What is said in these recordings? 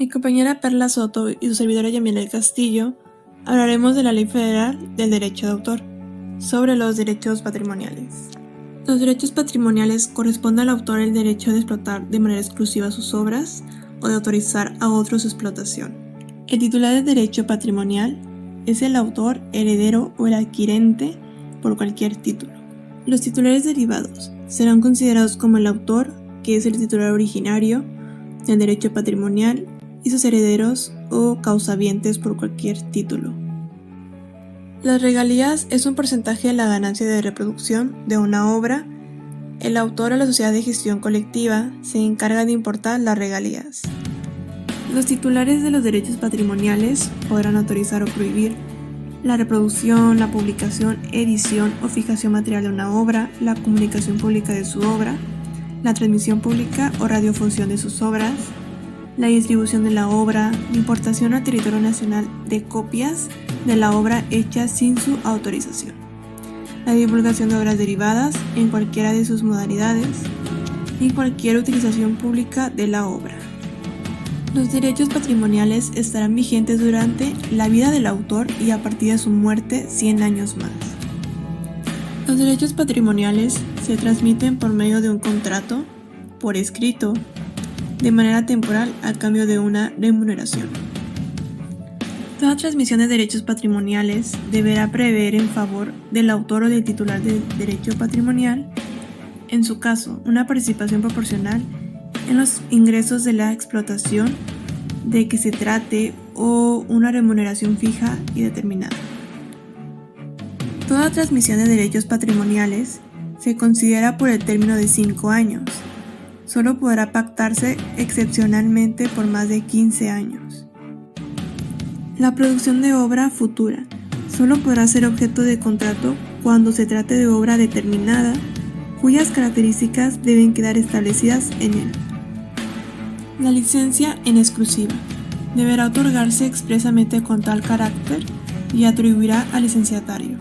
Mi compañera Perla Soto y su servidora Yamila del Castillo hablaremos de la Ley Federal del Derecho de Autor sobre los derechos patrimoniales. Los derechos patrimoniales corresponden al autor el derecho de explotar de manera exclusiva sus obras o de autorizar a otros su explotación. El titular del derecho patrimonial es el autor, heredero o el adquirente por cualquier título. Los titulares derivados serán considerados como el autor, que es el titular originario del derecho patrimonial, y sus herederos o causavientes por cualquier título. Las regalías es un porcentaje de la ganancia de reproducción de una obra. El autor o la sociedad de gestión colectiva se encarga de importar las regalías. Los titulares de los derechos patrimoniales podrán autorizar o prohibir la reproducción, la publicación, edición o fijación material de una obra, la comunicación pública de su obra, la transmisión pública o radiofusión de sus obras, la distribución de la obra, la importación al territorio nacional de copias de la obra hecha sin su autorización, la divulgación de obras derivadas en cualquiera de sus modalidades y cualquier utilización pública de la obra. Los derechos patrimoniales estarán vigentes durante la vida del autor y a partir de su muerte 100 años más. Los derechos patrimoniales se transmiten por medio de un contrato, por escrito, de manera temporal a cambio de una remuneración. Toda transmisión de derechos patrimoniales deberá prever en favor del autor o del titular del derecho patrimonial, en su caso, una participación proporcional en los ingresos de la explotación de que se trate o una remuneración fija y determinada. Toda transmisión de derechos patrimoniales se considera por el término de 5 años. Solo podrá pactarse excepcionalmente por más de 15 años. La producción de obra futura solo podrá ser objeto de contrato cuando se trate de obra determinada, cuyas características deben quedar establecidas en él. La licencia en exclusiva deberá otorgarse expresamente con tal carácter y atribuirá al licenciatario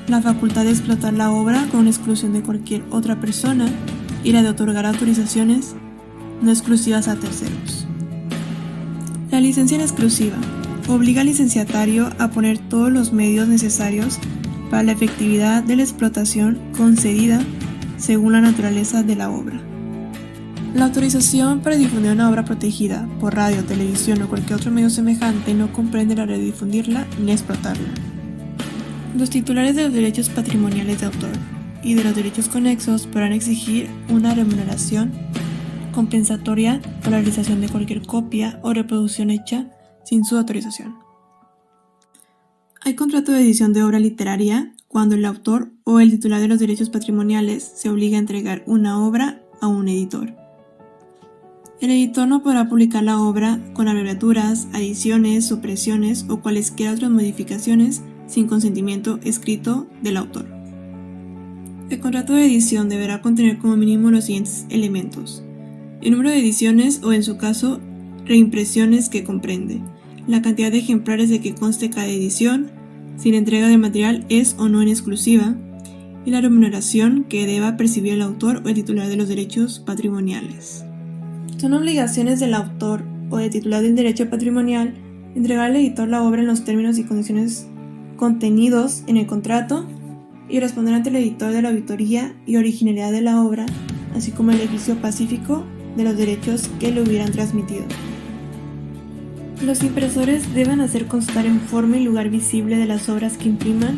la facultad de explotar la obra con exclusión de cualquier otra persona y la de otorgar autorizaciones no exclusivas a terceros. La licencia en exclusiva obliga al licenciatario a poner todos los medios necesarios para la efectividad de la explotación concedida según la naturaleza de la obra. La autorización para difundir una obra protegida por radio, televisión o cualquier otro medio semejante no comprende la de difundirla ni explotarla. Los titulares de los derechos patrimoniales de autor y de los derechos conexos podrán exigir una remuneración compensatoria por la realización de cualquier copia o reproducción hecha sin su autorización. Hay contrato de edición de obra literaria cuando el autor o el titular de los derechos patrimoniales se obliga a entregar una obra a un editor. El editor no podrá publicar la obra con abreviaturas, adiciones, supresiones o cualesquiera otras modificaciones sin consentimiento escrito del autor. El contrato de edición deberá contener como mínimo los siguientes elementos: el número de ediciones o, en su caso, reimpresiones que comprende, la cantidad de ejemplares de que conste cada edición, si la entrega del material es o no en exclusiva, y la remuneración que deba percibir el autor o el titular de los derechos patrimoniales. Son obligaciones del autor o del titular del derecho patrimonial entregar al editor la obra en los términos y condiciones contenidos en el contrato y responder ante el editor de la auditoría y originalidad de la obra, así como el ejercicio pacífico de los derechos que le hubieran transmitido. Los impresores deben hacer constar en forma y lugar visible de las obras que impriman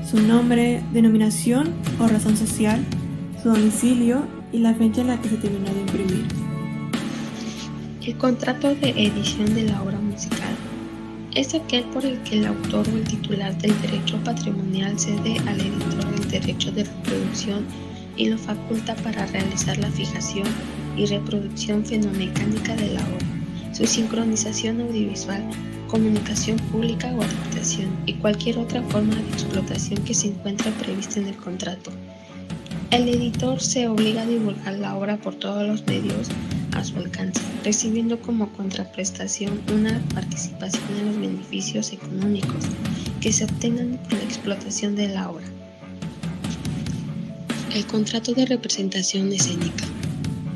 su nombre, denominación o razón social, su domicilio y la fecha en la que se terminó de imprimir. El contrato de edición de la obra musical es aquel por el que el autor o el titular del derecho patrimonial cede al editor el derecho de reproducción y lo faculta para realizar la fijación y reproducción fenomecánica de la obra, su sincronización audiovisual, comunicación pública o adaptación y cualquier otra forma de explotación que se encuentre prevista en el contrato. El editor se obliga a divulgar la obra por todos los medios a su alcance, recibiendo como contraprestación una participación en los beneficios económicos que se obtengan por la explotación de la obra. El contrato de representación escénica.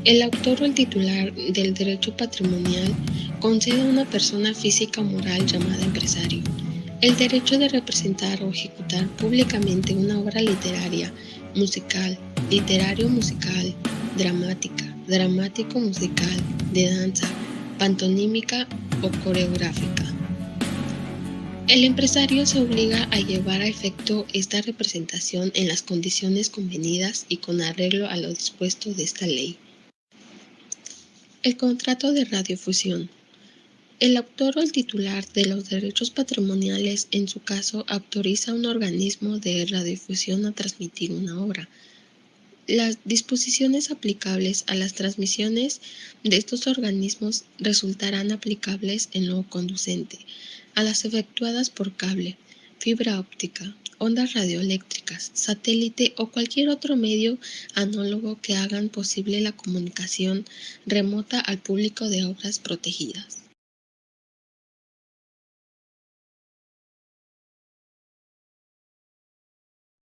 El autor o el titular del derecho patrimonial concede a una persona física o moral llamada empresario el derecho de representar o ejecutar públicamente una obra literaria, musical, literario-musical, dramática, dramático-musical, de danza, pantomímica o coreográfica. El empresario se obliga a llevar a efecto esta representación en las condiciones convenidas y con arreglo a lo dispuesto de esta ley. El contrato de radiofusión. El autor o el titular de los derechos patrimoniales, en su caso, autoriza a un organismo de radiodifusión a transmitir una obra. Las disposiciones aplicables a las transmisiones de estos organismos resultarán aplicables en lo conducente a las efectuadas por cable, fibra óptica, ondas radioeléctricas, satélite o cualquier otro medio análogo que hagan posible la comunicación remota al público de obras protegidas.